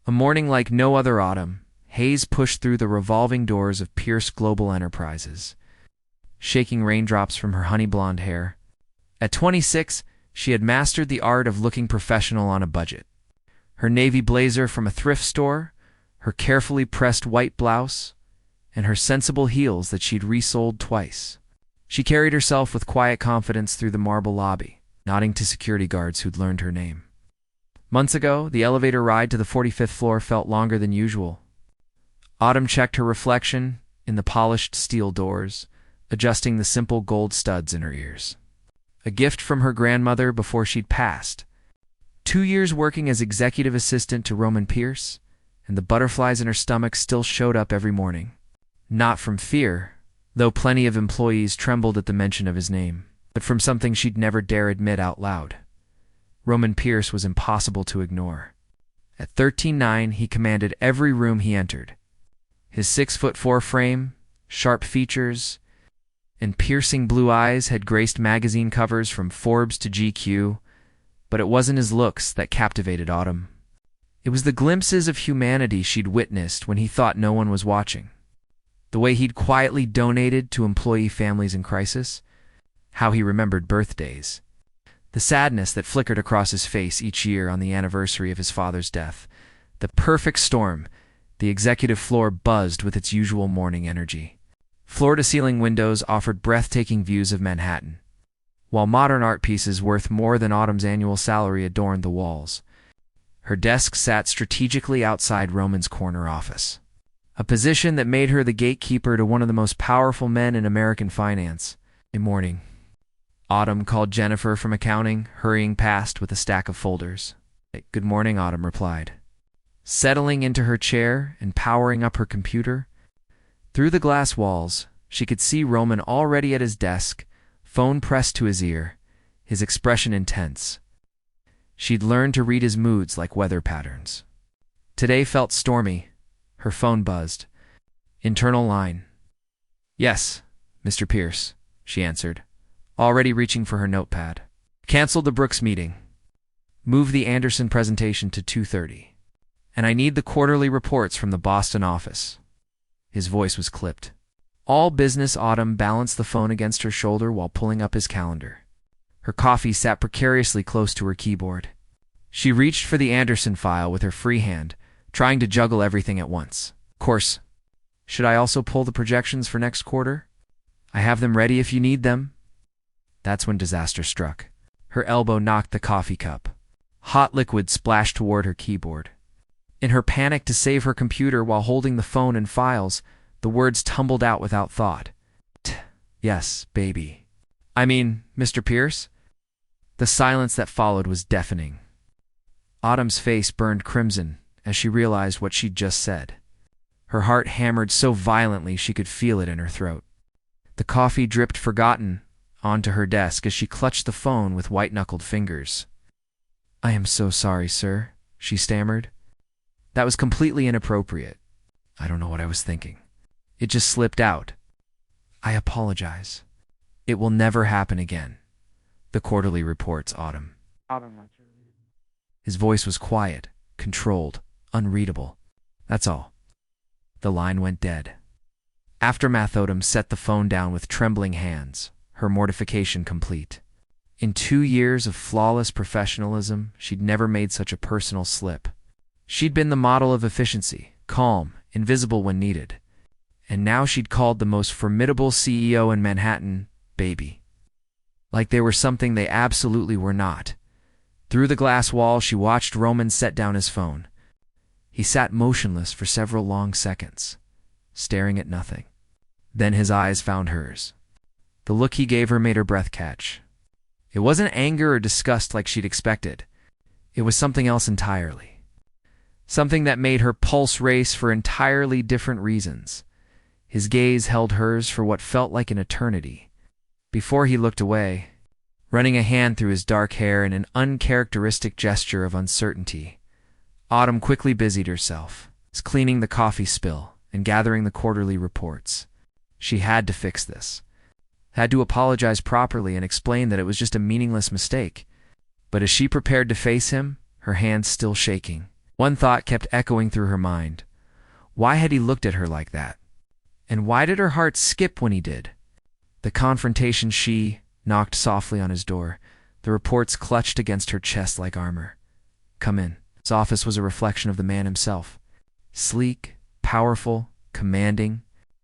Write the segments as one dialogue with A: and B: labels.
A: A morning like no other autumn, Hayes pushed through the revolving doors of Pierce Global Enterprises, shaking raindrops from her honey blonde hair. At 26, she had mastered the art of looking professional on a budget. Her navy blazer from a thrift store, her carefully pressed white blouse, and her sensible heels that she'd resoled twice. She carried herself with quiet confidence through the marble lobby, nodding to security guards who'd learned her name. Months ago, the elevator ride to the 45th floor felt longer than usual. Autumn checked her reflection in the polished steel doors, adjusting the simple gold studs in her ears. A gift from her grandmother before she'd passed. 2 years working as executive assistant to Roman Pierce, and the butterflies in her stomach still showed up every morning. Not from fear, though plenty of employees trembled at the mention of his name, but from something she'd never dare admit out loud. Roman Pierce was impossible to ignore. At 13'9", he commanded every room he entered. His 6'4" frame, sharp features, and piercing blue eyes had graced magazine covers from Forbes to GQ, but it wasn't his looks that captivated Autumn. It was the glimpses of humanity she'd witnessed when he thought no one was watching. The way he'd quietly donated to employee families in crisis, how he remembered birthdays, the sadness that flickered across his face each year on the anniversary of his father's death. The perfect storm. The executive floor buzzed with its usual morning energy. Floor-to-ceiling windows offered breathtaking views of Manhattan, while modern art pieces worth more than Autumn's annual salary adorned the walls. Her desk sat strategically outside Roman's corner office, a position that made her the gatekeeper to one of the most powerful men in American finance. A morning, Autumn called Jennifer from accounting, hurrying past with a stack of folders. "Good morning," Autumn replied, settling into her chair and powering up her computer. Through the glass walls, she could see Roman already at his desk, phone pressed to his ear, his expression intense. She'd learned to read his moods like weather patterns. Today felt stormy. Her phone buzzed. Internal line. "Yes, Mr. Pierce," she answered, already reaching for her notepad. "Canceled the Brooks meeting. Moved the Anderson presentation to 2:30. And I need the quarterly reports from the Boston office." His voice was clipped. All business. Autumn balanced the phone against her shoulder while pulling up his calendar. Her coffee sat precariously close to her keyboard. She reached for the Anderson file with her free hand, trying to juggle everything at once. "Of course. Should I also pull the projections for next quarter? I have them ready if you need them." That's when disaster struck. Her elbow knocked the coffee cup. Hot liquid splashed toward her keyboard. In her panic to save her computer while holding the phone and files, the words tumbled out without thought. "Yes, baby. I mean, Mr. Pierce?" The silence that followed was deafening. Autumn's face burned crimson as she realized what she'd just said. Her heart hammered so violently she could feel it in her throat. The coffee dripped forgotten onto her desk as she clutched the phone with white-knuckled fingers. "I am so sorry, sir," she stammered. "That was completely inappropriate. I don't know what I was thinking. It just slipped out. I apologize. It will never happen again." The quarterly reports, Autumn. His voice was quiet, controlled, unreadable. "That's all." The line went dead. Aftermath. Autumn set the phone down with trembling hands, her mortification complete. In 2 years of flawless professionalism, she'd never made such a personal slip. She'd been the model of efficiency, calm, invisible when needed. And now she'd called the most formidable CEO in Manhattan, baby. Like they were something they absolutely were not. Through the glass wall, she watched Roman set down his phone. He sat motionless for several long seconds, staring at nothing. Then his eyes found hers. The look he gave her made her breath catch. It wasn't anger or disgust like she'd expected. It was something else entirely. Something that made her pulse race for entirely different reasons. His gaze held hers for what felt like an eternity. Before he looked away, running a hand through his dark hair in an uncharacteristic gesture of uncertainty, Autumn quickly busied herself, cleaning the coffee spill and gathering the quarterly reports. She had to fix this. Had to apologize properly and explain that it was just a meaningless mistake. But as she prepared to face him, her hands still shaking, One thought kept echoing through her mind. Why had he looked at her like that? And why did her heart skip when he did? The confrontation she knocked softly on his door. The reports clutched against her chest like armor. Come in. His office was a reflection of the man himself. Sleek, powerful, commanding.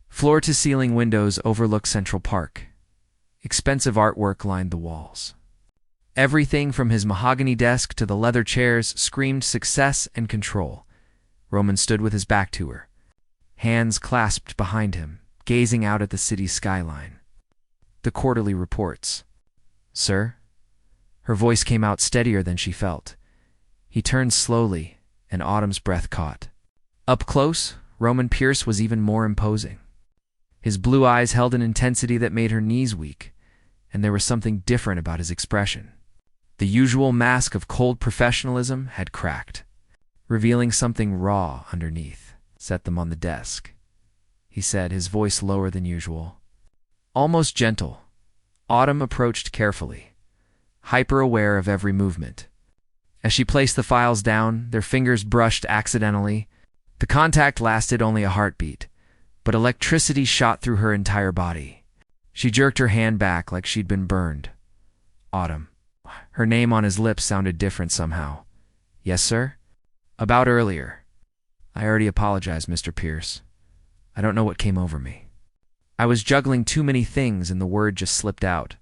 A: Floor-to-ceiling windows overlooked Central Park. Expensive artwork lined the walls. Everything from his mahogany desk to the leather chairs screamed success and control. Roman stood with his back to her, hands clasped behind him, gazing out at the city's skyline. The quarterly reports. Sir? Her voice came out steadier than she felt. He turned slowly, and Autumn's breath caught. Up close, Roman Pierce was even more imposing. His blue eyes held an intensity that made her knees weak, and there was something different about his expression. The usual mask of cold professionalism had cracked, revealing something raw underneath. Set them on the desk, he said, his voice lower than usual. Almost gentle, Autumn approached carefully, hyper-aware of every movement. As she placed the files down, their fingers brushed accidentally. The contact lasted only a heartbeat, but electricity shot through her entire body. She jerked her hand back like she'd been burned. Autumn. Her name on his lips sounded different somehow. Yes, sir? About earlier. I already apologized, Mr. Pierce. I don't know what came over me. I was juggling too many things and the word just slipped out.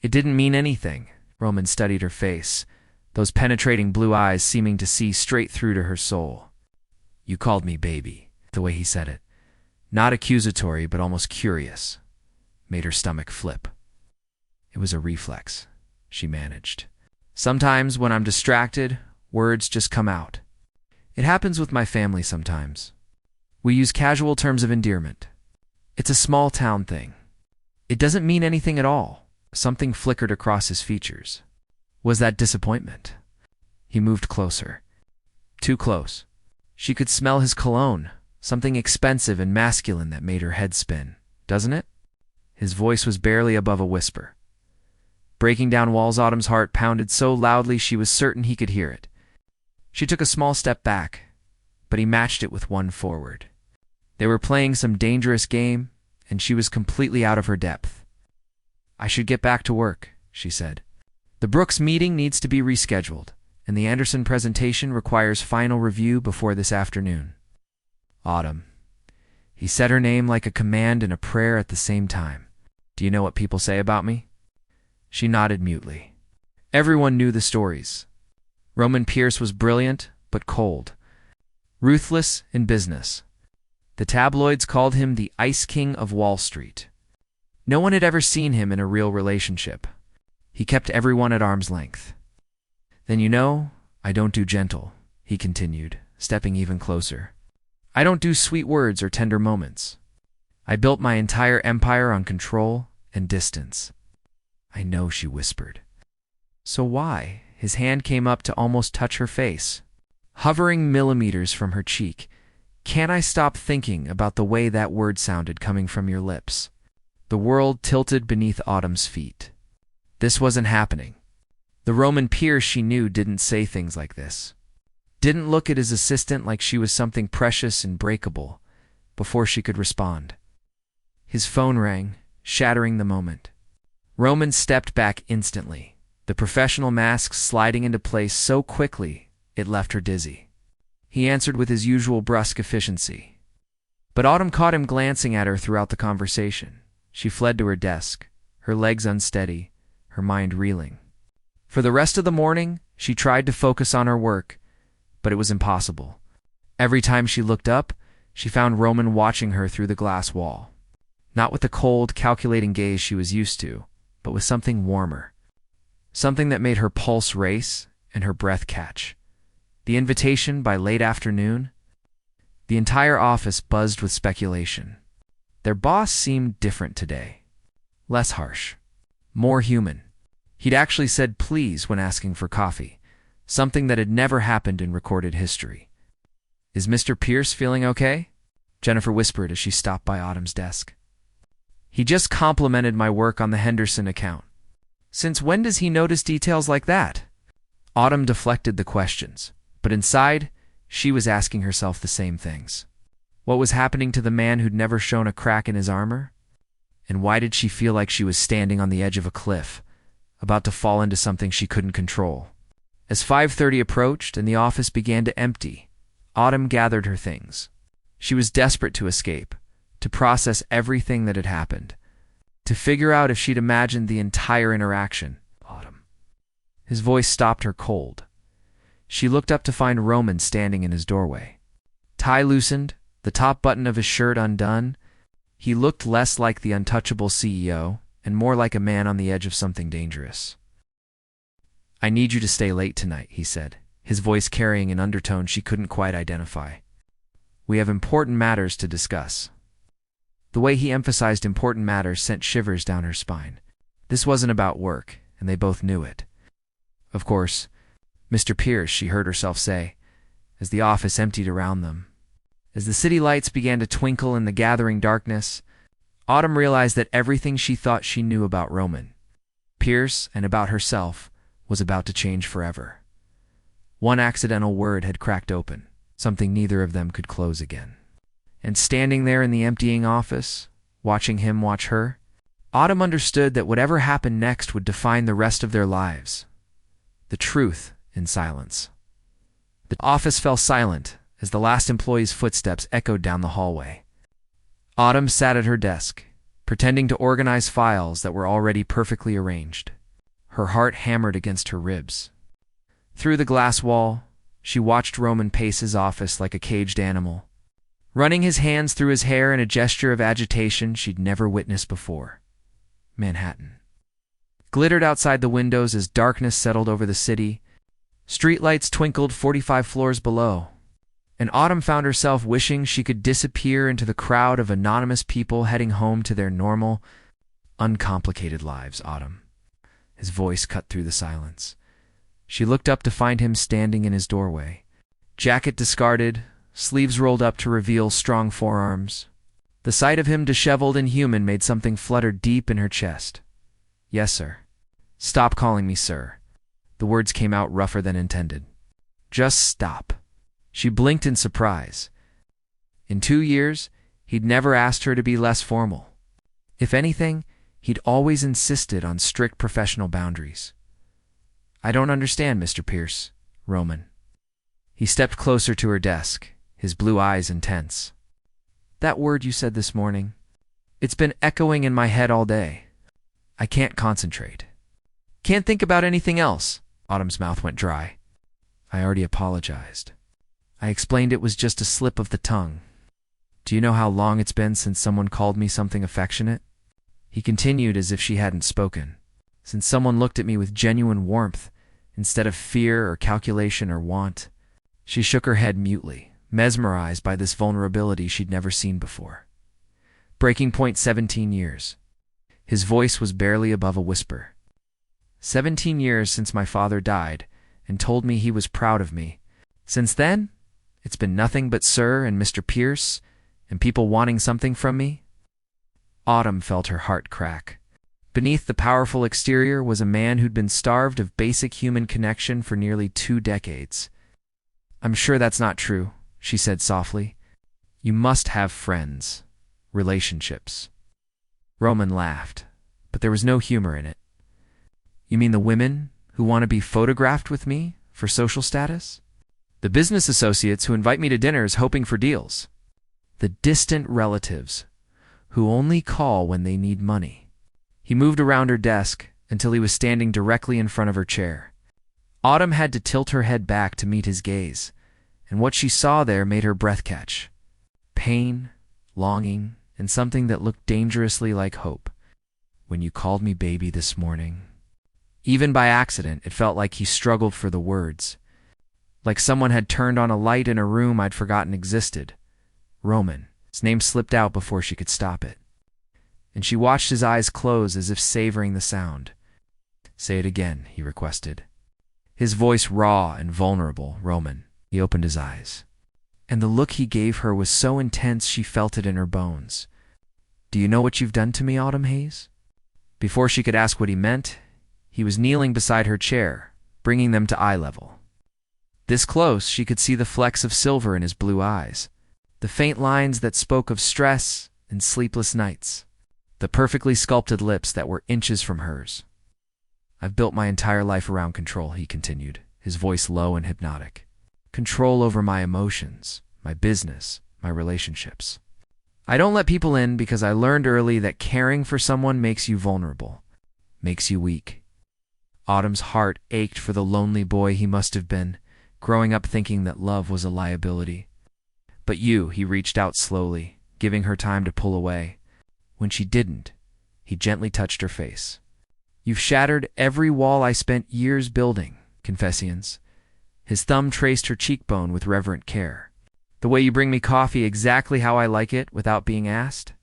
A: It didn't mean anything. Roman studied her face, those penetrating blue eyes seeming to see straight through to her soul. You called me baby, the way he said it. Not accusatory, but almost curious. Made her stomach flip. It was a reflex. She managed. Sometimes when I'm distracted, words just come out. It happens with my family sometimes. We use casual terms of endearment. It's a small town thing. It doesn't mean anything at all. Something flickered across his features. Was that disappointment? He moved closer. Too close. She could smell his cologne, something expensive and masculine that made her head spin. Doesn't it? His voice was barely above a whisper. Breaking down walls, Autumn's heart pounded so loudly she was certain he could hear it. She took a small step back, but he matched it with one forward. They were playing some dangerous game, and she was completely out of her depth. I should get back to work, she said. The Brooks meeting needs to be rescheduled, and the Anderson presentation requires final review before this afternoon. Autumn. He said her name like a command and a prayer at the same time. Do you know what people say about me? She nodded mutely. Everyone knew the stories. Roman Pierce was brilliant, but cold. Ruthless in business. The tabloids called him the Ice King of Wall Street. No one had ever seen him in a real relationship. He kept everyone at arm's length. Then you know, I don't do gentle, he continued, stepping even closer. I don't do sweet words or tender moments. I built my entire empire on control and distance. I know, she whispered. So why? His hand came up to almost touch her face, hovering millimeters from her cheek. Can't I stop thinking about the way that word sounded coming from your lips? The world tilted beneath Autumn's feet. This wasn't happening. The Roman Pierce she knew didn't say things like this. Didn't look at his assistant like she was something precious and breakable before she could respond. His phone rang, shattering the moment. Roman stepped back instantly, the professional mask sliding into place so quickly it left her dizzy. He answered with his usual brusque efficiency. But Autumn caught him glancing at her throughout the conversation. She fled to her desk, her legs unsteady, her mind reeling. For the rest of the morning, she tried to focus on her work, but it was impossible. Every time she looked up, she found Roman watching her through the glass wall. Not with the cold, calculating gaze she was used to, but with something warmer. Something that made her pulse race and her breath catch. The invitation by late afternoon. The entire office buzzed with speculation. Their boss seemed different today. Less harsh. More human. He'd actually said please when asking for coffee, something that had never happened in recorded history. Is Mr. Pierce feeling okay? Jennifer whispered as she stopped by Autumn's desk. He just complimented my work on the Henderson account. Since when does he notice details like that? Autumn deflected the questions, but inside, She was asking herself the same things. What was happening to the man who'd never shown a crack in his armor? And why did she feel like she was standing on the edge of a cliff, about to fall into something she couldn't control? As 5:30 approached and the office began to empty, Autumn gathered her things. She was desperate to escape, to process everything that had happened, to figure out if she'd imagined the entire interaction. Autumn. His voice stopped her cold. She looked up to find Roman standing in his doorway. Tie loosened, the top button of his shirt undone, he looked less like the untouchable CEO and more like a man on the edge of something dangerous. "I need you to stay late tonight," he said, his voice carrying an undertone she couldn't quite identify. "We have important matters to discuss." The way he emphasized important matters sent shivers down her spine. This wasn't about work, and they both knew it. "Of course, Mr. Pierce," she heard herself say, as the office emptied around them. As the city lights began to twinkle in the gathering darkness, Autumn realized that everything she thought she knew about Roman, Pierce, and about herself was about to change forever. One accidental word had cracked open, something neither of them could close again. And standing there in the emptying office, watching him watch her, Autumn understood that whatever happened next would define the rest of their lives. The truth in silence. The office fell silent as the last employee's footsteps echoed down the hallway. Autumn sat at her desk, pretending to organize files that were already perfectly arranged. Her heart hammered against her ribs. Through the glass wall, she watched Roman pace his office like a caged animal, running his hands through his hair in a gesture of agitation she'd never witnessed before. Manhattan glittered outside the windows as darkness settled over the city. Streetlights twinkled 45 floors below, and Autumn found herself wishing she could disappear into the crowd of anonymous people heading home to their normal, uncomplicated lives. "Autumn." His voice cut through the silence. She looked up to find him standing in his doorway. Jacket discarded, sleeves rolled up to reveal strong forearms. The sight of him disheveled and human made something flutter deep in her chest. "Yes, sir." "Stop calling me sir." The words came out rougher than intended. "Just stop." She blinked in surprise. In 2 years, he'd never asked her to be less formal. If anything, he'd always insisted on strict professional boundaries. "I don't understand, Mr. Pierce." "Roman." He stepped closer to her desk, his blue eyes intense. "That word you said this morning, it's been echoing in my head all day. I can't concentrate. Can't think about anything else." Autumn's mouth went dry. "I already apologized. I explained it was just a slip of the tongue. Do you know how long it's been since someone called me something affectionate?" He continued as if she hadn't spoken. "Since someone looked at me with genuine warmth, instead of fear or calculation or want." She shook her head mutely, mesmerized by this vulnerability she'd never seen before. "Breaking point 17 years. His voice was barely above a whisper. 17 years since my father died and told me he was proud of me. Since then, it's been nothing but Sir and Mr. Pierce and people wanting something from me." Autumn felt her heart crack. Beneath the powerful exterior was a man who'd been starved of basic human connection for nearly 2 decades. "I'm sure that's not true," she said softly. "You must have friends, relationships." Roman laughed, but there was no humor in it. "You mean the women who want to be photographed with me for social status? The business associates who invite me to dinners hoping for deals? The distant relatives who only call when they need money?" He moved around her desk until he was standing directly in front of her chair. Autumn had to tilt her head back to meet his gaze, and what she saw there made her breath catch. Pain, longing, and something that looked dangerously like hope. "When you called me baby this morning." Even by accident, it felt like he struggled for the words. Like someone had turned on a light in a room I'd forgotten existed. Roman. His name slipped out before she could stop it. And she watched his eyes close as if savoring the sound. "Say it again," he requested. His voice raw and vulnerable. "Roman." He opened his eyes. And the look he gave her was so intense she felt it in her bones. "Do you know what you've done to me, Autumn Hayes?" Before she could ask what he meant, he was kneeling beside her chair, bringing them to eye level. This close, she could see the flecks of silver in his blue eyes, the faint lines that spoke of stress and sleepless nights, the perfectly sculpted lips that were inches from hers. "I've built my entire life around control," he continued, his voice low and hypnotic. "Control over my emotions, my business, my relationships. I don't let people in because I learned early that caring for someone makes you vulnerable, makes you weak." Autumn's heart ached for the lonely boy he must have been, growing up thinking that love was a liability. "But you," he reached out slowly, giving her time to pull away. When she didn't, he gently touched her face. "You've shattered every wall I spent years building, Confessions." His thumb traced her cheekbone with reverent care. "The way you bring me coffee exactly how I like it without being asked.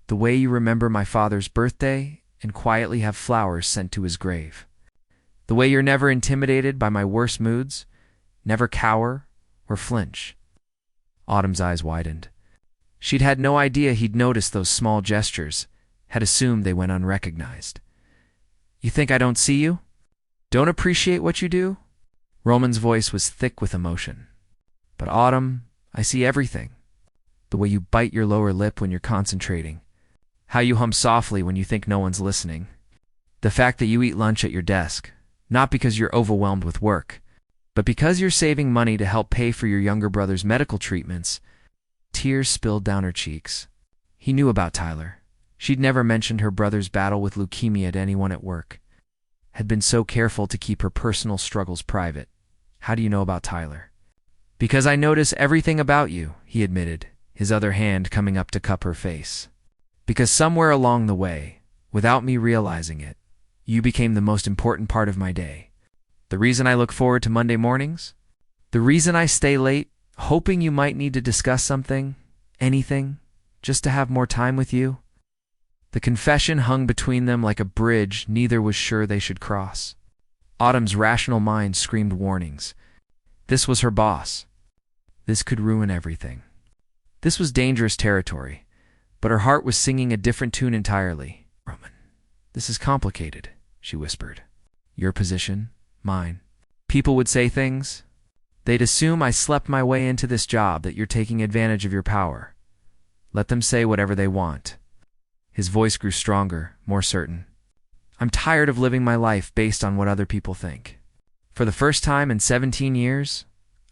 A: The way you remember my father's birthday and quietly have flowers sent to his grave. The way you're never intimidated by my worst moods, never cower or flinch." Autumn's eyes widened. She'd had no idea he'd noticed those small gestures, had assumed they went unrecognized. "You think I don't see you? Don't appreciate what you do?" Roman's voice was thick with emotion. "But Autumn, I see everything. The way you bite your lower lip when you're concentrating. How you hum softly when you think no one's listening. The fact that you eat lunch at your desk, not because you're overwhelmed with work, but because you're saving money to help pay for your younger brother's medical treatments." Tears spilled down her cheeks. He knew about Tyler. She'd never mentioned her brother's battle with leukemia to anyone at work. Had been so careful to keep her personal struggles private. "How do you know about Tyler?" "Because I notice everything about you," he admitted, his other hand coming up to cup her face. "Because somewhere along the way, without me realizing it, you became the most important part of my day. The reason I look forward to Monday mornings? The reason I stay late, hoping you might need to discuss something, anything, just to have more time with you." The confession hung between them like a bridge neither was sure they should cross. Autumn's rational mind screamed warnings. This was her boss. This could ruin everything. This was dangerous territory, but her heart was singing a different tune entirely. "Roman, this is complicated," she whispered. "Your position, mine. People would say things. They'd assume I slept my way into this job, that you're taking advantage of your power. Let them say whatever they want." His voice grew stronger, more certain. "I'm tired of living my life based on what other people think. For the first time in 17 years,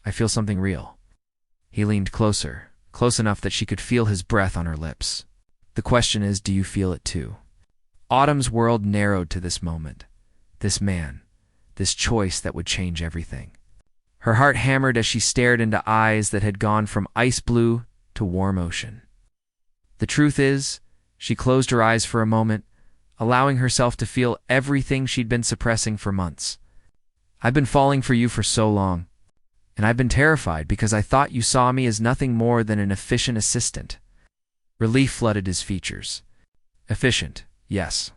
A: I feel something real." He leaned closer, close enough that she could feel his breath on her lips. "The question is, do you feel it too?" Autumn's world narrowed to this moment, this man, this choice that would change everything. Her heart hammered as she stared into eyes that had gone from ice blue to warm ocean. The truth is, she closed her eyes for a moment, allowing herself to feel everything she'd been suppressing for months. "I've been falling for you for so long, and I've been terrified because I thought you saw me as nothing more than an efficient assistant." Relief flooded his features. "Efficient, yes.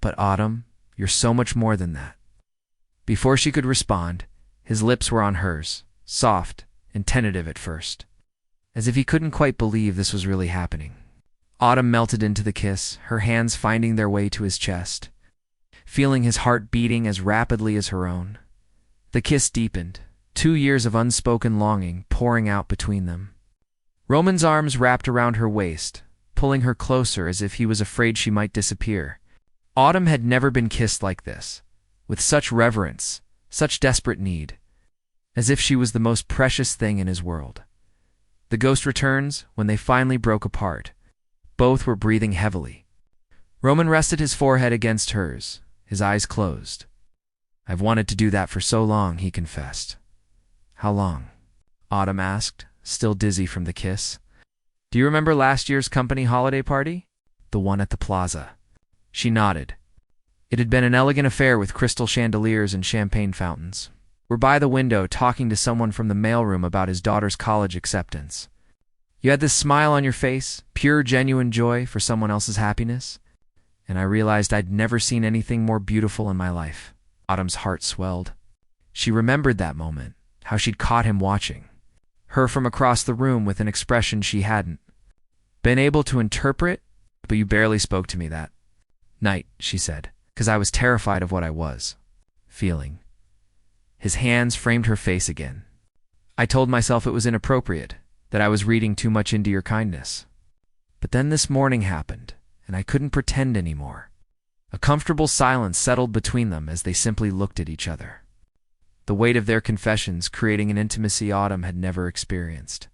A: But Autumn, you're so much more than that." Before she could respond, his lips were on hers, soft and tentative at first, as if he couldn't quite believe this was really happening. Autumn melted into the kiss, her hands finding their way to his chest, feeling his heart beating as rapidly as her own. The kiss deepened, 2 years of unspoken longing pouring out between them. Roman's arms wrapped around her waist, pulling her closer as if he was afraid she might disappear. Autumn had never been kissed like this, with such reverence, such desperate need, as if she was the most precious thing in his world. The ghost returns when they finally broke apart. Both were breathing heavily. Roman rested his forehead against hers, his eyes closed. "I've wanted to do that for so long," he confessed. "How long?" Autumn asked, still dizzy from the kiss. "Do you remember last year's company holiday party? The one at the plaza?" She nodded. It had been an elegant affair with crystal chandeliers and champagne fountains. "We're by the window talking to someone from the mailroom about his daughter's college acceptance. You had this smile on your face, pure, genuine joy for someone else's happiness, and I realized I'd never seen anything more beautiful in my life." Autumn's heart swelled. She remembered that moment, how she'd caught him watching, her from across the room with an expression she hadn't been able to interpret. "But you barely spoke to me that night," she said, "because I was terrified of what I was feeling." His hands framed her face again, I told myself it was inappropriate, that I was reading too much into your kindness. But then this morning happened, and I couldn't pretend anymore. A comfortable silence settled between them as they simply looked at each other. The weight of their confessions creating an intimacy Autumn had never experienced.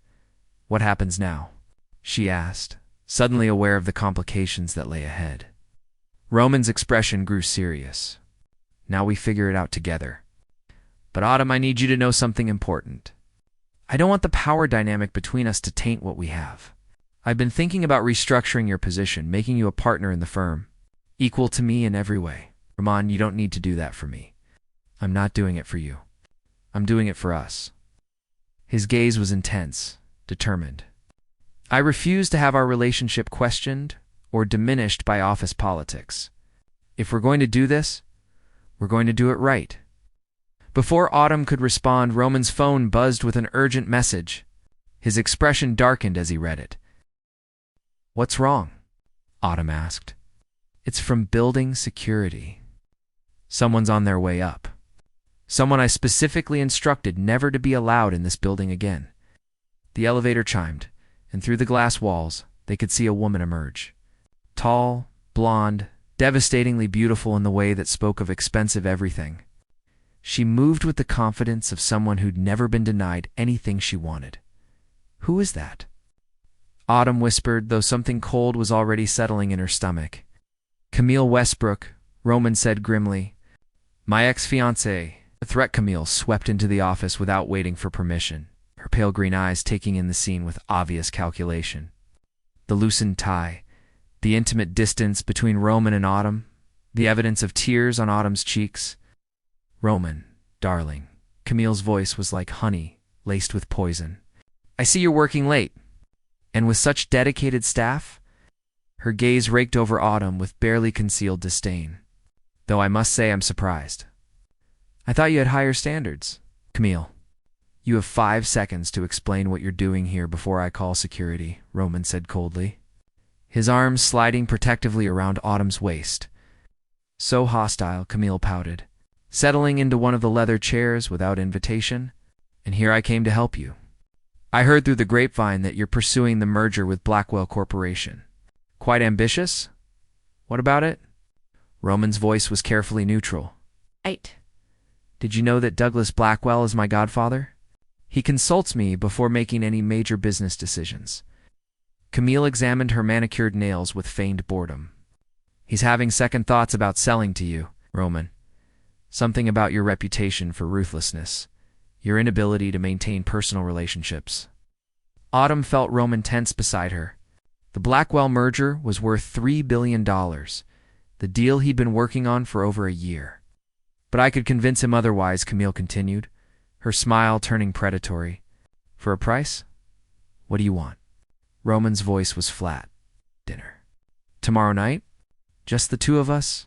A: "What happens now?" she asked, suddenly aware of the complications that lay ahead. Roman's expression grew serious. "Now we figure it out together. But Autumn, I need you to know something important. I don't want the power dynamic between us to taint what we have. I've been thinking about restructuring your position, making you a partner in the firm, equal to me in every way. Roman, you don't need to do that for me. I'm not doing it for you. I'm doing it for us." His gaze was intense, determined. "I refuse to have our relationship questioned or diminished by office politics. If we're going to do this, we're going to do it right." Before Autumn could respond, Roman's phone buzzed with an urgent message. His expression darkened as he read it. "What's wrong?" Autumn asked. "It's from building security. Someone's on their way up. Someone I specifically instructed never to be allowed in this building again." The elevator chimed, and through the glass walls, they could see a woman emerge. Tall, blonde, devastatingly beautiful in the way that spoke of expensive everything. She moved with the confidence of someone who'd never been denied anything she wanted. "Who is that?" Autumn whispered, though something cold was already settling in her stomach. "Camille Westbrook," Roman said grimly. "My ex-fiancée." The threat Camille swept into the office without waiting for permission, her pale green eyes taking in the scene with obvious calculation. The loosened tie, the intimate distance between Roman and Autumn, the evidence of tears on Autumn's cheeks. "Roman, darling." Camille's voice was like honey laced with poison. "I see you're working late. And with such dedicated staff?" Her gaze raked over Autumn with barely concealed disdain. "Though I must say I'm surprised. I thought you had higher standards." "Camille, you have 5 seconds to explain what you're doing here before I call security," Roman said coldly, his arms sliding protectively around Autumn's waist. "So hostile," Camille pouted, settling into one of the leather chairs without invitation. "And here I came to help you. I heard through the grapevine that you're pursuing the merger with Blackwell Corporation. Quite ambitious? What about it?" Roman's voice was carefully neutral.
B: "Right.
A: "Did you know that Douglas Blackwell is my godfather? He consults me before making any major business decisions." Camille examined her manicured nails with feigned boredom. "He's having second thoughts about selling to you, Roman. Something about your reputation for ruthlessness, your inability to maintain personal relationships." Autumn felt Roman tense beside her. The Blackwell merger was worth $3 billion, the deal he'd been working on for over a year. "But I could convince him otherwise," Camille continued, her smile turning predatory. "For a price? What do you want?" Roman's voice was flat. "Dinner. Tomorrow night? Just the two of us?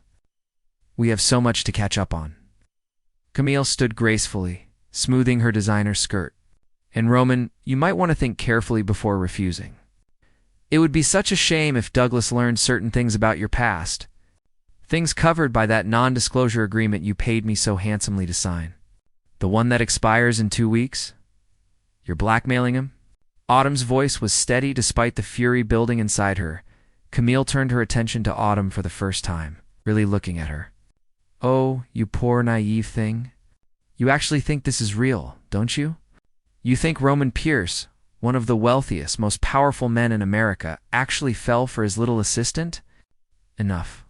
A: We have so much to catch up on." Camille stood gracefully, smoothing her designer skirt. "And Roman, you might want to think carefully before refusing. It would be such a shame if Douglas learned certain things about your past, things covered by that non-disclosure agreement you paid me so handsomely to sign. The one that expires in 2 weeks? You're blackmailing him?" Autumn's voice was steady despite the fury building inside her. Camille turned her attention to Autumn for the first time, really looking at her. "Oh, you poor naive thing. You actually think this is real, don't you? You think Roman Pierce, one of the wealthiest, most powerful men in America, actually fell for his little assistant?" "Enough."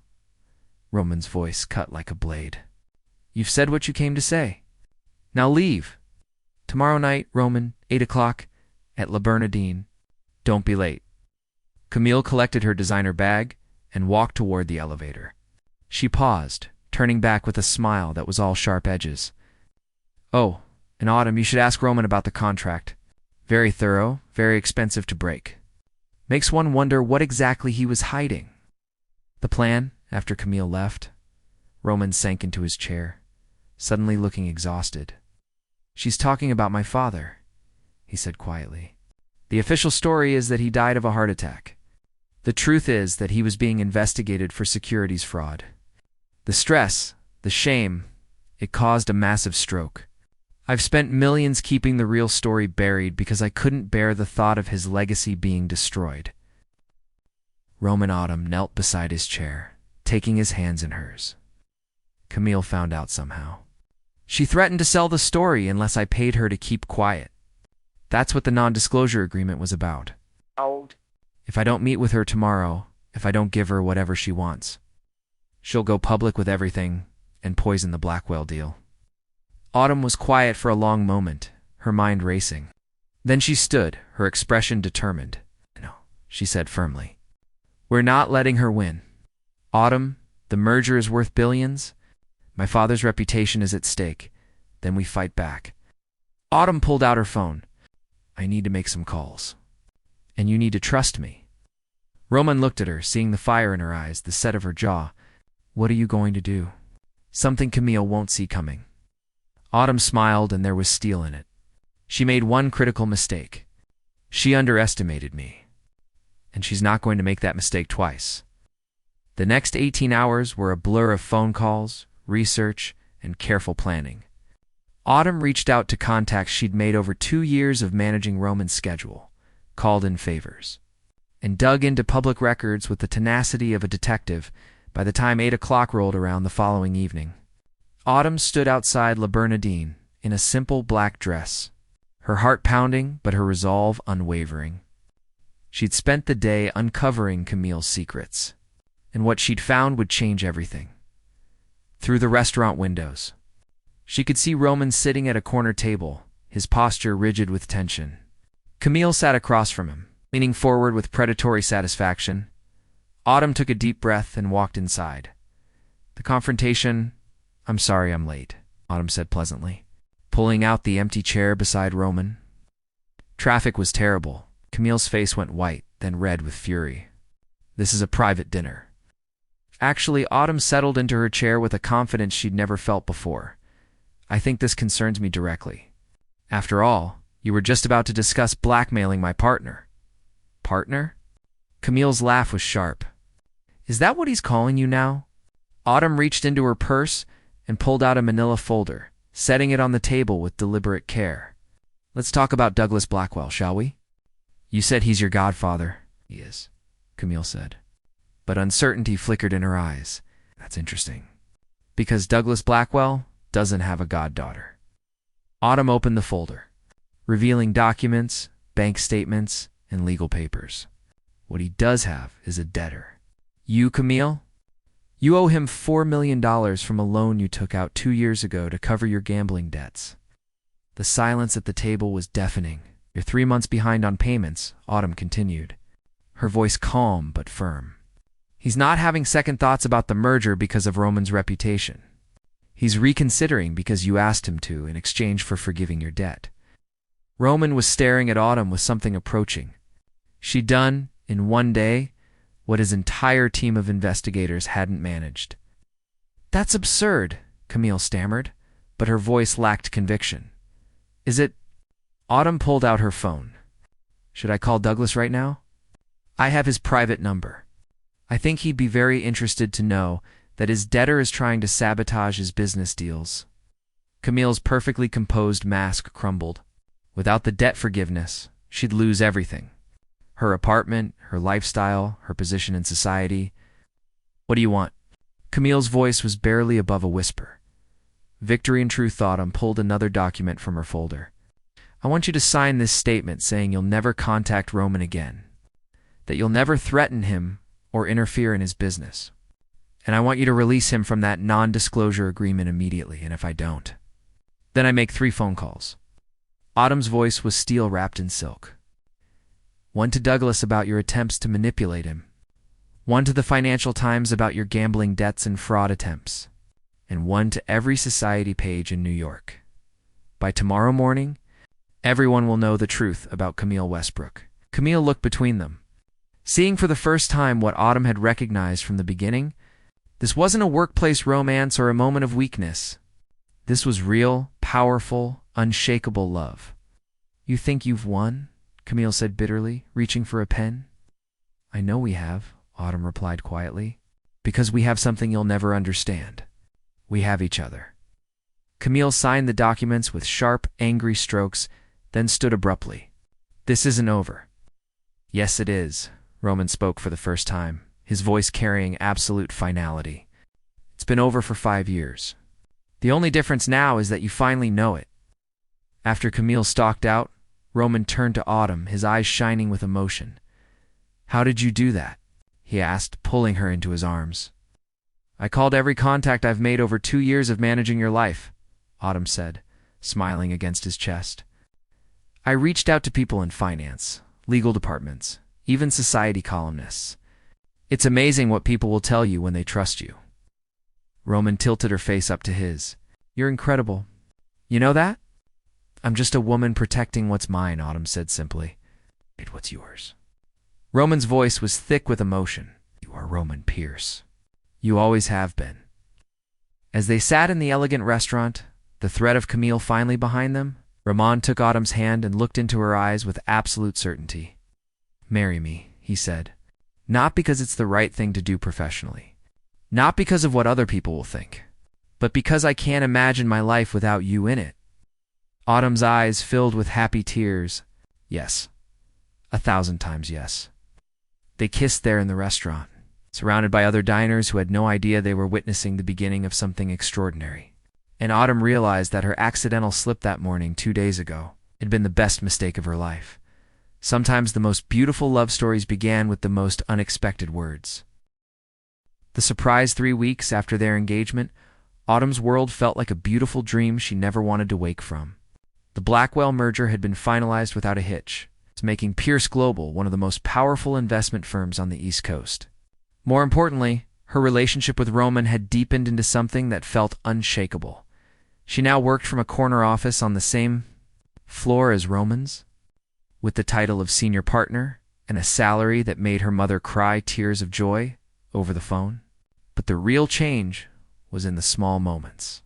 A: Roman's voice cut like a blade. "You've said what you came to say. Now leave. Tomorrow night, Roman, 8 o'clock, at La Bernardine. Don't be late." Camille collected her designer bag and walked toward the elevator. She paused, turning back with a smile that was all sharp edges. "Oh, in Autumn, you should ask Roman about the contract. Very thorough, very expensive to break. Makes one wonder what exactly he was hiding." The plan, after Camille left, Roman sank into his chair, suddenly looking exhausted. "She's talking about my father," he said quietly. "The official story is that he died of a heart attack. The truth is that he was being investigated for securities fraud. The stress, the shame, it caused a massive stroke. I've spent millions keeping the real story buried because I couldn't bear the thought of his legacy being destroyed. Roman Autumn knelt beside his chair, taking his hands in hers. Camille found out somehow. She threatened to sell the story unless I paid her to keep quiet. That's what the non-disclosure agreement was about. If I don't meet with her tomorrow, if I don't give her whatever she wants, she'll go public with everything and poison the Blackwell deal. Autumn was quiet for a long moment, her mind racing. Then she stood, her expression determined. No, she said firmly. We're not letting her win. Autumn, the merger is worth billions. My father's reputation is at stake. Then we fight back. Autumn pulled out her phone. I need to make some calls. And you need to trust me. Roman looked at her, seeing the fire in her eyes, the set of her jaw. What are you going to do? Something Camille won't see coming. Autumn smiled, and there was steel in it. She made one critical mistake. She underestimated me. And she's not going to make that mistake twice. The next 18 hours were a blur of phone calls, research, and careful planning. Autumn reached out to contacts she'd made over 2 years of managing Roman's schedule, called in favors, and dug into public records with the tenacity of a detective. By the time 8 o'clock rolled around the following evening, Autumn stood outside La Bernardine in a simple black dress, her heart pounding but her resolve unwavering. She'd spent the day uncovering Camille's secrets, and what she'd found would change everything. Through the restaurant windows, she could see Roman sitting at a corner table, his posture rigid with tension. Camille sat across from him, leaning forward with predatory satisfaction. Autumn took a deep breath and walked inside. The confrontation— I'm sorry I'm late, Autumn said pleasantly, pulling out the empty chair beside Roman. Traffic was terrible. Camille's face went white, then red with fury. This is a private dinner. Actually, Autumn settled into her chair with a confidence she'd never felt before. I think this concerns me directly. After all, you were just about to discuss blackmailing my partner. Partner? Camille's laugh was sharp. Is that what he's calling you now? Autumn reached into her purse and pulled out a manila folder, setting it on the table with deliberate care. Let's talk about Douglas Blackwell, shall we? You said he's your godfather. He is, Camille said. But uncertainty flickered in her eyes. That's interesting. Because Douglas Blackwell doesn't have a goddaughter. Autumn opened the folder, revealing documents, bank statements, and legal papers. What he does have is a debtor. You, Camille? You owe him $4 million from a loan you took out 2 years ago to cover your gambling debts. The silence at the table was deafening. You're 3 months behind on payments, Autumn continued, her voice calm but firm. He's not having second thoughts about the merger because of Roman's reputation. He's reconsidering because you asked him to in exchange for forgiving your debt. Roman was staring at Autumn with something approaching. She'd done, in one day, what his entire team of investigators hadn't managed. That's absurd, Camille stammered, but her voice lacked conviction. Is it— Autumn pulled out her phone. Should I call Douglas right now? I have his private number. I think he'd be very interested to know that his debtor is trying to sabotage his business deals. Camille's perfectly composed mask crumbled. Without the debt forgiveness, she'd lose everything. Her apartment, her lifestyle, her position in society. What do you want? Camille's voice was barely above a whisper. Victory and Truth Autumn pulled another document from her folder. I want you to sign this statement saying you'll never contact Roman again, that you'll never threaten him or interfere in his business. And I want you to release him from that non-disclosure agreement immediately, and if I don't, then I make 3 phone calls. Autumn's voice was steel wrapped in silk. One to Douglas about your attempts to manipulate him. One to the Financial Times about your gambling debts and fraud attempts. And one to every society page in New York. By tomorrow morning, everyone will know the truth about Camille Westbrook. Camille looked between them, seeing for the first time what Autumn had recognized from the beginning. This wasn't a workplace romance or a moment of weakness. This was real, powerful, unshakable love. You think you've won? Camille said bitterly, reaching for a pen. I know we have, Autumn replied quietly, because we have something you'll never understand. We have each other. Camille signed the documents with sharp, angry strokes, then stood abruptly. "This isn't over." "Yes, it is," Roman spoke for the first time, his voice carrying absolute finality. "It's been over for 5 years. The only difference now is that you finally know it." After Camille stalked out, Roman turned to Autumn, his eyes shining with emotion. "How did you do that?" he asked, pulling her into his arms. "I called every contact I've made over 2 years of managing your life," Autumn said, smiling against his chest. "I reached out to people in finance, legal departments, even society columnists. It's amazing what people will tell you when they trust you." Roman tilted her face up to his. "You're incredible. You know that?" "I'm just a woman protecting what's mine," Autumn said simply. "What's yours?" Roman's voice was thick with emotion. "You are Roman Pierce. You always have been." As they sat in the elegant restaurant, the threat of Camille finally behind them, Roman took Autumn's hand and looked into her eyes with absolute certainty. "Marry me," he said. "Not because it's the right thing to do professionally. Not because of what other people will think. But because I can't imagine my life without you in it." Autumn's eyes filled with happy tears. Yes. 1,000 times yes. They kissed there in the restaurant, surrounded by other diners who had no idea they were witnessing the beginning of something extraordinary. And Autumn realized that her accidental slip that morning 2 days ago had been the best mistake of her life. Sometimes the most beautiful love stories began with the most unexpected words. The surprise 3 weeks after their engagement, Autumn's world felt like a beautiful dream she never wanted to wake from. The Blackwell merger had been finalized without a hitch, making Pierce Global one of the most powerful investment firms on the East Coast. More importantly, her relationship with Roman had deepened into something that felt unshakable. She now worked from a corner office on the same floor as Roman's, with the title of senior partner and a salary that made her mother cry tears of joy over the phone. But the real change was in the small moments.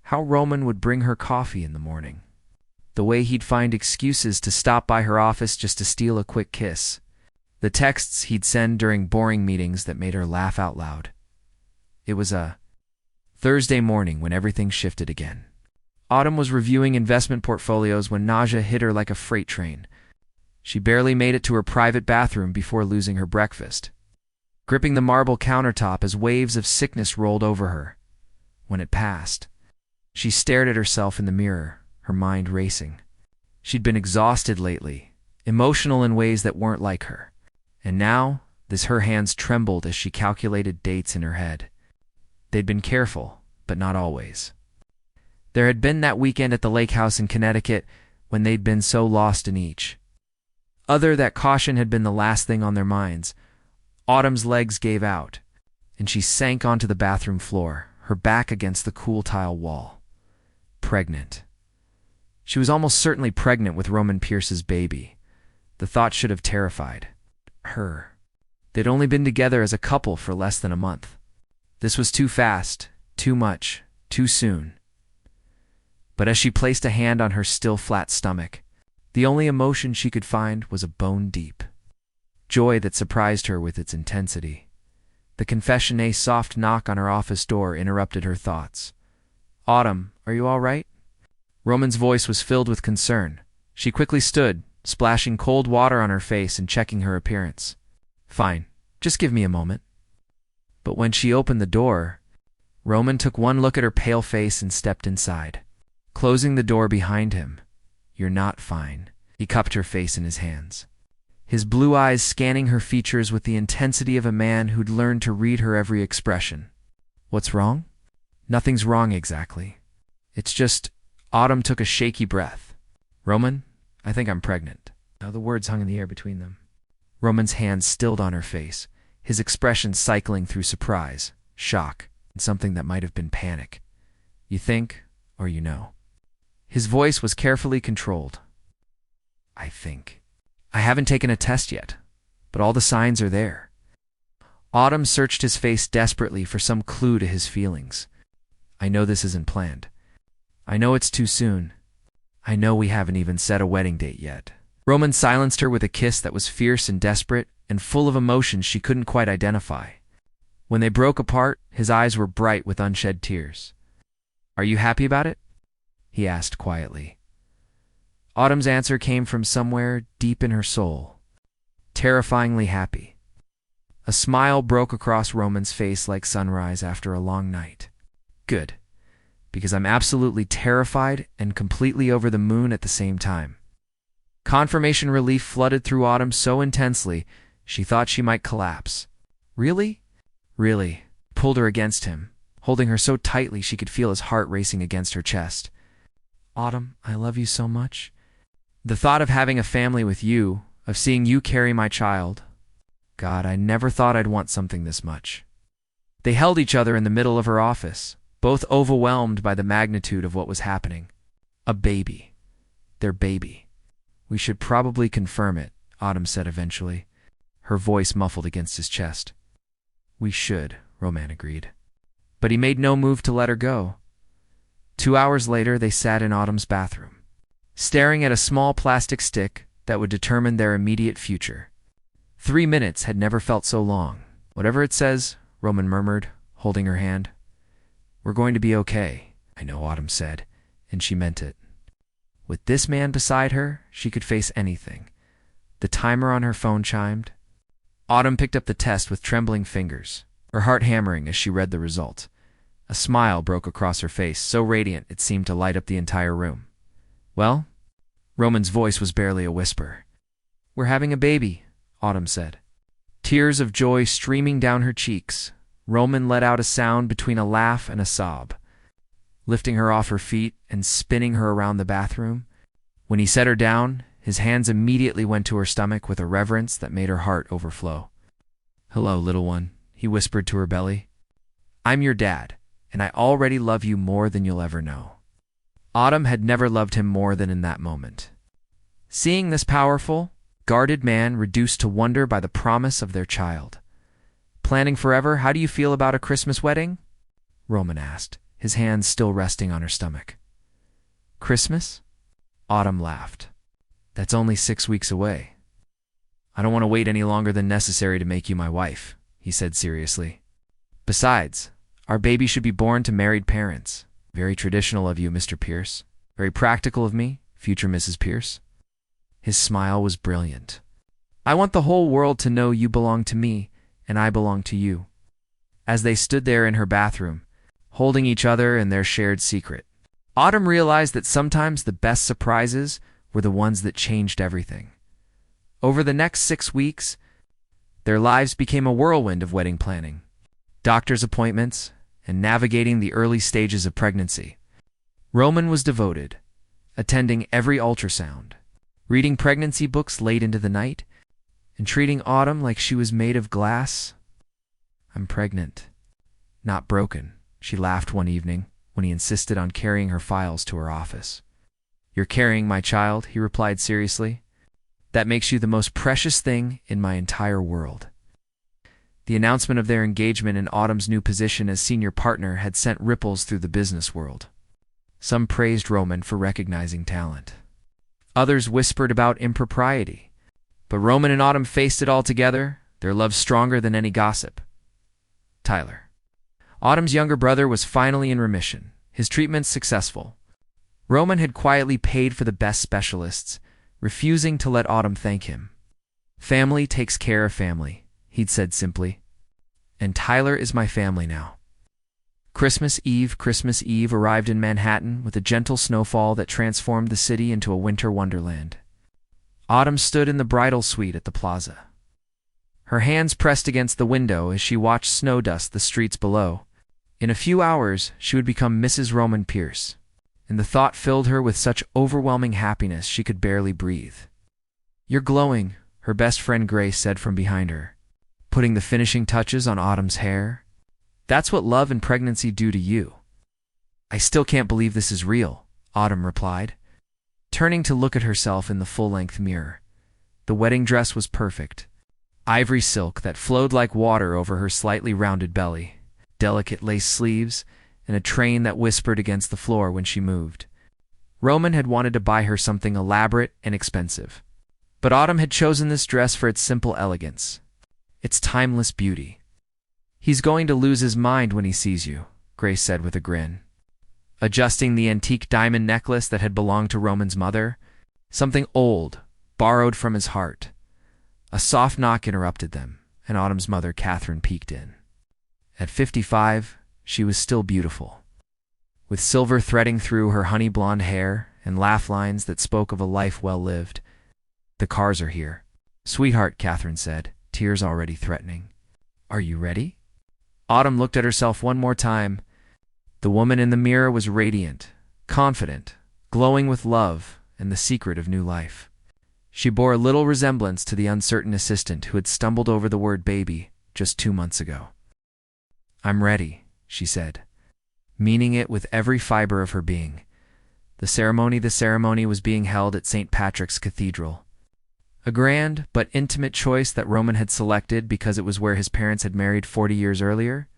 A: How Roman would bring her coffee in the morning. The way he'd find excuses to stop by her office just to steal a quick kiss. The texts he'd send during boring meetings that made her laugh out loud. It was a Thursday morning when everything shifted again. Autumn was reviewing investment portfolios when nausea hit her like a freight train. She barely made it to her private bathroom before losing her breakfast, gripping the marble countertop as waves of sickness rolled over her. When it passed, she stared at herself in the mirror, her mind racing. She'd been exhausted lately, emotional in ways that weren't like her. And now, her hands trembled as she calculated dates in her head. They'd been careful, but not always. There had been that weekend at the lake house in Connecticut when they'd been so lost in each other that caution had been the last thing on their minds. Autumn's legs gave out, and she sank onto the bathroom floor, her back against the cool tile wall. Pregnant. She was almost certainly pregnant with Roman Pierce's baby. The thought should have terrified her. They'd only been together as a couple for less than a month. This was too fast, too much, too soon. But as she placed a hand on her still flat stomach, the only emotion she could find was a bone deep joy that surprised her with its intensity. The confessionnaire soft knock on her office door interrupted her thoughts. "Autumn, are you all right?" Roman's voice was filled with concern. She quickly stood, splashing cold water on her face and checking her appearance. "Fine, just give me a moment." But when she opened the door, Roman took one look at her pale face and stepped inside. Closing the door behind him, "You're not fine." He cupped her face in his hands, his blue eyes scanning her features with the intensity of a man who'd learned to read her every expression. "What's wrong?" "Nothing's wrong exactly. It's just..." Autumn took a shaky breath. "Roman, I think I'm pregnant." Now the words hung in the air between them. Roman's hands stilled on her face, his expression cycling through surprise, shock, and something that might have been panic. "You think, or you know?" His voice was carefully controlled. "I think. I haven't taken a test yet, but all the signs are there." Autumn searched his face desperately for some clue to his feelings. "I know this isn't planned. I know it's too soon. I know we haven't even set a wedding date yet." Roman silenced her with a kiss that was fierce and desperate and full of emotions she couldn't quite identify. When they broke apart, his eyes were bright with unshed tears. "Are you happy about it?" he asked quietly. Autumn's answer came from somewhere deep in her soul, terrifyingly happy. A smile broke across Roman's face like sunrise after a long night. Good, because I'm absolutely terrified and completely over the moon at the same time. Confirmation relief flooded through Autumn so intensely she thought she might collapse. Really? Really? Pulled her against him, holding her so tightly she could feel his heart racing against her chest. Autumn, I love you so much. The thought of having a family with you, of seeing you carry my child. God, I never thought I'd want something this much. They held each other in the middle of her office, both overwhelmed by the magnitude of what was happening. A baby. Their baby. We should probably confirm it, Autumn said eventually, her voice muffled against his chest. We should, Roman agreed. But he made no move to let her go. 2 hours later, they sat in Autumn's bathroom, staring at a small plastic stick that would determine their immediate future. 3 minutes had never felt so long. Whatever it says, Roman murmured, holding her hand. We're going to be okay, I know, Autumn said, and she meant it. With this man beside her, she could face anything. The timer on her phone chimed. Autumn picked up the test with trembling fingers, her heart hammering as she read the result. A smile broke across her face, so radiant it seemed to light up the entire room. Well? Roman's voice was barely a whisper. We're having a baby, Autumn said. Tears of joy streaming down her cheeks, Roman let out a sound between a laugh and a sob, lifting her off her feet and spinning her around the bathroom. When he set her down, his hands immediately went to her stomach with a reverence that made her heart overflow. Hello, little one, he whispered to her belly. I'm your dad, and I already love you more than you'll ever know. Autumn had never loved him more than in that moment. Seeing this powerful, guarded man reduced to wonder by the promise of their child. Planning forever, how do you feel about a Christmas wedding? Roman asked, his hands still resting on her stomach. Christmas? Autumn laughed. That's only 6 weeks away. I don't want to wait any longer than necessary to make you my wife, he said seriously. Besides, our baby should be born to married parents. Very traditional of you, Mr. Pierce. Very practical of me, future Mrs. Pierce. His smile was brilliant. I want the whole world to know you belong to me, and I belong to you. As they stood there in her bathroom, holding each other and their shared secret, Autumn realized that sometimes the best surprises were the ones that changed everything. Over the next 6 weeks, their lives became a whirlwind of wedding planning, doctor's appointments, and navigating the early stages of pregnancy. Roman was devoted, attending every ultrasound, reading pregnancy books late into the night, and treating Autumn like she was made of glass. I'm pregnant, not broken, she laughed one evening when he insisted on carrying her files to her office. You're carrying my child, he replied seriously. That makes you the most precious thing in my entire world. The announcement of their engagement and Autumn's new position as senior partner had sent ripples through the business world. Some praised Roman for recognizing talent. Others whispered about impropriety. But Roman and Autumn faced it all together, their love stronger than any gossip. Tyler. Autumn's younger brother was finally in remission, his treatments successful. Roman had quietly paid for the best specialists, refusing to let Autumn thank him. Family takes care of family, he'd said simply. And Tyler is my family now. Christmas Eve arrived in Manhattan with a gentle snowfall that transformed the city into a winter wonderland. Autumn stood in the bridal suite at the plaza, her hands pressed against the window as she watched snow dust the streets below. In a few hours, she would become Mrs. Roman Pierce, and the thought filled her with such overwhelming happiness she could barely breathe. You're glowing, her best friend Grace said from behind her, putting the finishing touches on Autumn's hair. That's what love and pregnancy do to you. I still can't believe this is real, Autumn replied, turning to look at herself in the full-length mirror. The wedding dress was perfect, ivory silk that flowed like water over her slightly rounded belly, delicate lace sleeves, and a train that whispered against the floor when she moved. Roman had wanted to buy her something elaborate and expensive, but Autumn had chosen this dress for its simple elegance, its timeless beauty. He's going to lose his mind when he sees you, Grace said with a grin. adjusting the antique diamond necklace that had belonged to Roman's mother. Something old, borrowed from his heart. A soft knock interrupted them, and Autumn's mother, Catherine, peeked in. At 55, she was still beautiful, with silver threading through her honey blonde hair and laugh lines that spoke of a life well lived. "The cars are here." "Sweetheart," Catherine said, tears already threatening. "Are you ready?" Autumn looked at herself one more time. The woman in the mirror was radiant, confident, glowing with love and the secret of new life. She bore a little resemblance to the uncertain assistant who had stumbled over the word baby just 2 months ago. "I'm ready," she said, meaning it with every fiber of her being. The ceremony was being held at St. Patrick's Cathedral. A grand but intimate choice that Roman had selected because it was where his parents had married 40 years earlier.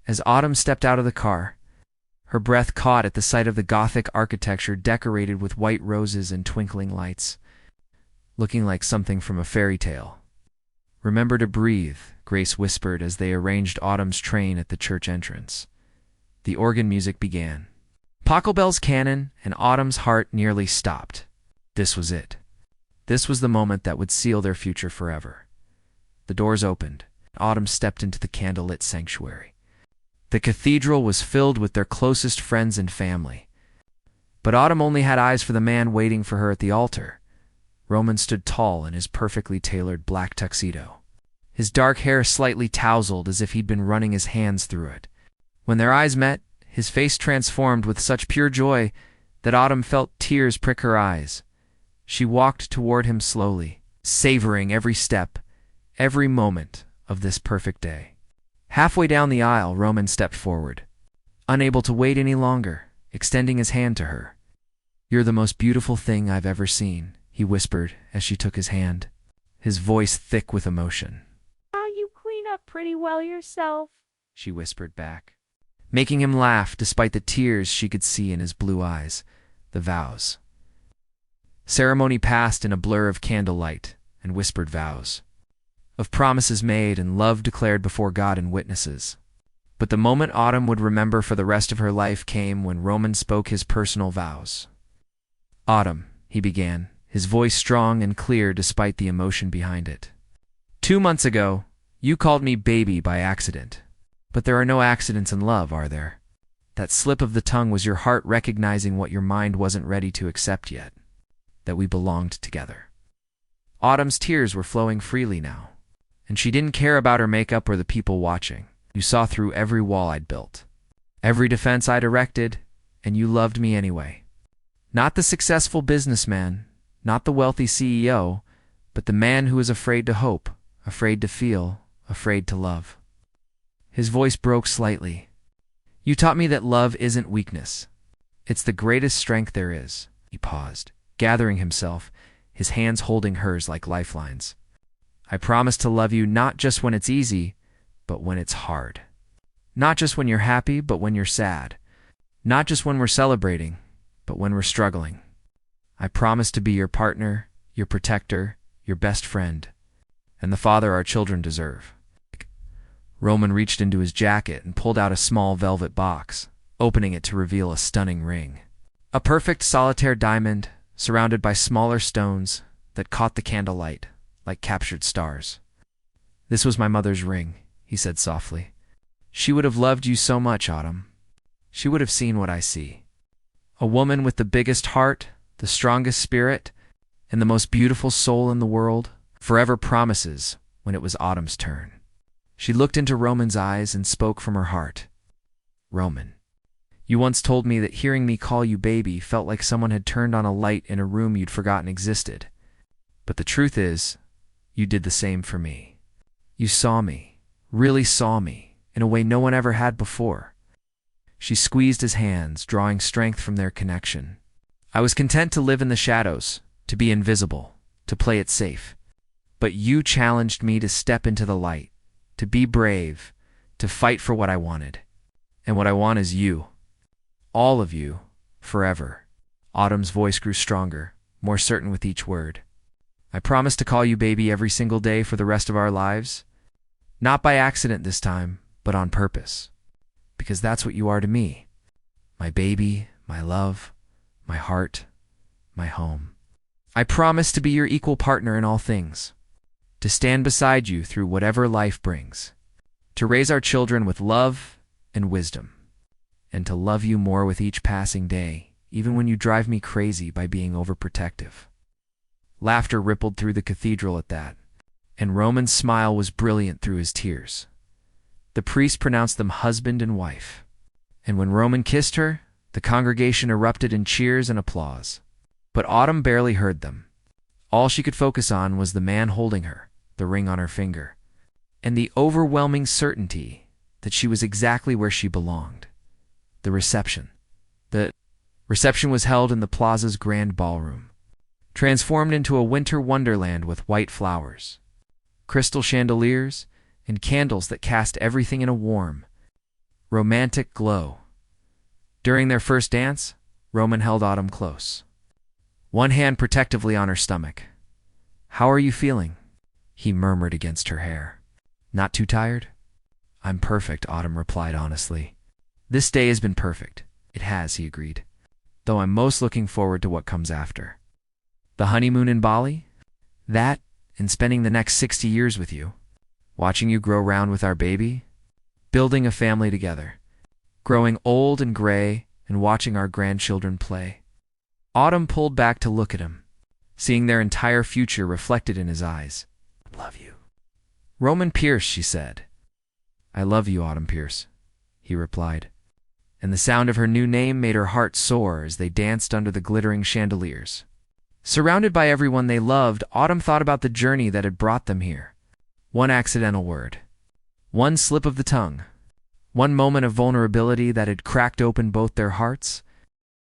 A: As Autumn stepped out of the car, her breath caught at the sight of the Gothic architecture decorated with white roses and twinkling lights, looking like something from a fairy tale. "Remember to breathe," Grace whispered as they arranged Autumn's train at the church entrance. The organ music began. Pachelbel's canon, and Autumn's heart nearly stopped. This was it. This was the moment that would seal their future forever. The doors opened. Autumn stepped into the candlelit sanctuary. The cathedral was filled with their closest friends and family. But Autumn only had eyes for the man waiting for her at the altar. Roman stood tall in his perfectly tailored black tuxedo, his dark hair slightly tousled as if he'd been running his hands through it. When their eyes met, his face transformed with such pure joy that Autumn felt tears prick her eyes. She walked toward him slowly, savoring every step, every moment of this perfect day. Halfway down the aisle, Roman stepped forward, unable to wait any longer, extending his hand to her. "You're the most beautiful thing I've ever seen," he whispered as she took his hand, his voice thick with emotion.
B: "You clean up pretty well yourself,"
A: she whispered back, making him laugh despite the tears she could see in his blue eyes. The vows. Ceremony passed in a blur of candlelight and whispered vows, of promises made and love declared before God and witnesses. But the moment Autumn would remember for the rest of her life came when Roman spoke his personal vows. "Autumn," he began, his voice strong and clear despite the emotion behind it. "2 months ago, you called me baby by accident. But there are no accidents in love, are there? That slip of the tongue was your heart recognizing what your mind wasn't ready to accept yet, that we belonged together." Autumn's tears were flowing freely now, and she didn't care about her makeup or the people watching. "You saw through every wall I'd built, every defense I'd erected, and you loved me anyway. Not the successful businessman, not the wealthy CEO, but the man who is afraid to hope, afraid to feel, afraid to love." His voice broke slightly. "You taught me that love isn't weakness. It's the greatest strength there is." He paused, gathering himself, his hands holding hers like lifelines. "I promise to love you not just when it's easy, but when it's hard. Not just when you're happy, but when you're sad. Not just when we're celebrating, but when we're struggling. I promise to be your partner, your protector, your best friend, and the father our children deserve." Roman reached into his jacket and pulled out a small velvet box, opening it to reveal a stunning ring. A perfect solitaire diamond, surrounded by smaller stones that caught the candlelight like captured stars. "This was my mother's ring," he said softly. "She would have loved you so much, Autumn. She would have seen what I see. A woman with the biggest heart, the strongest spirit, and the most beautiful soul in the world, forever promises when it was Autumn's turn." She looked into Roman's eyes and spoke from her heart. "Roman, you once told me that hearing me call you baby felt like someone had turned on a light in a room you'd forgotten existed. But the truth is, you did the same for me. You saw me, really saw me, in a way no one ever had before." She squeezed his hands, drawing strength from their connection. "I was content to live in the shadows, to be invisible, to play it safe. But you challenged me to step into the light, to be brave, to fight for what I wanted. And what I want is you. All of you, forever." Autumn's voice grew stronger, more certain with each word. "I promise to call you baby every single day for the rest of our lives. Not by accident this time, but on purpose. Because that's what you are to me. my baby, my love, my heart, my home. I promise to be your equal partner in all things, to stand beside you through whatever life brings, to raise our children with love and wisdom, and to love you more with each passing day, even when you drive me crazy by being overprotective." Laughter rippled through the cathedral at that, and Roman's smile was brilliant through his tears. The priest pronounced them husband and wife, and when Roman kissed her, the congregation erupted in cheers and applause. But Autumn barely heard them. All she could focus on was the man holding her, the ring on her finger, and the overwhelming certainty that she was exactly where she belonged. The reception. The reception was held in the plaza's grand ballroom, transformed into a winter wonderland with white flowers, crystal chandeliers, and candles that cast everything in a warm, romantic glow. During their first dance, Roman held Autumn close, one hand protectively on her stomach. "How are you feeling?" he murmured against her hair. "Not too tired?" "I'm perfect," Autumn replied honestly. "This day has been perfect." "It has," he agreed, "though I'm most looking forward to what comes after. The honeymoon in Bali? That, and spending the next 60 years with you. Watching you grow round with our baby. Building a family together. Growing old and gray, and watching our grandchildren play." Autumn pulled back to look at him, seeing their entire future reflected in his eyes. "I love you." "Roman Pierce," she said. "I love you, Autumn Pierce," he replied, and the sound of her new name made her heart soar as they danced under the glittering chandeliers. Surrounded by everyone they loved, Autumn thought about the journey that had brought them here. One accidental word, one slip of the tongue, one moment of vulnerability that had cracked open both their hearts,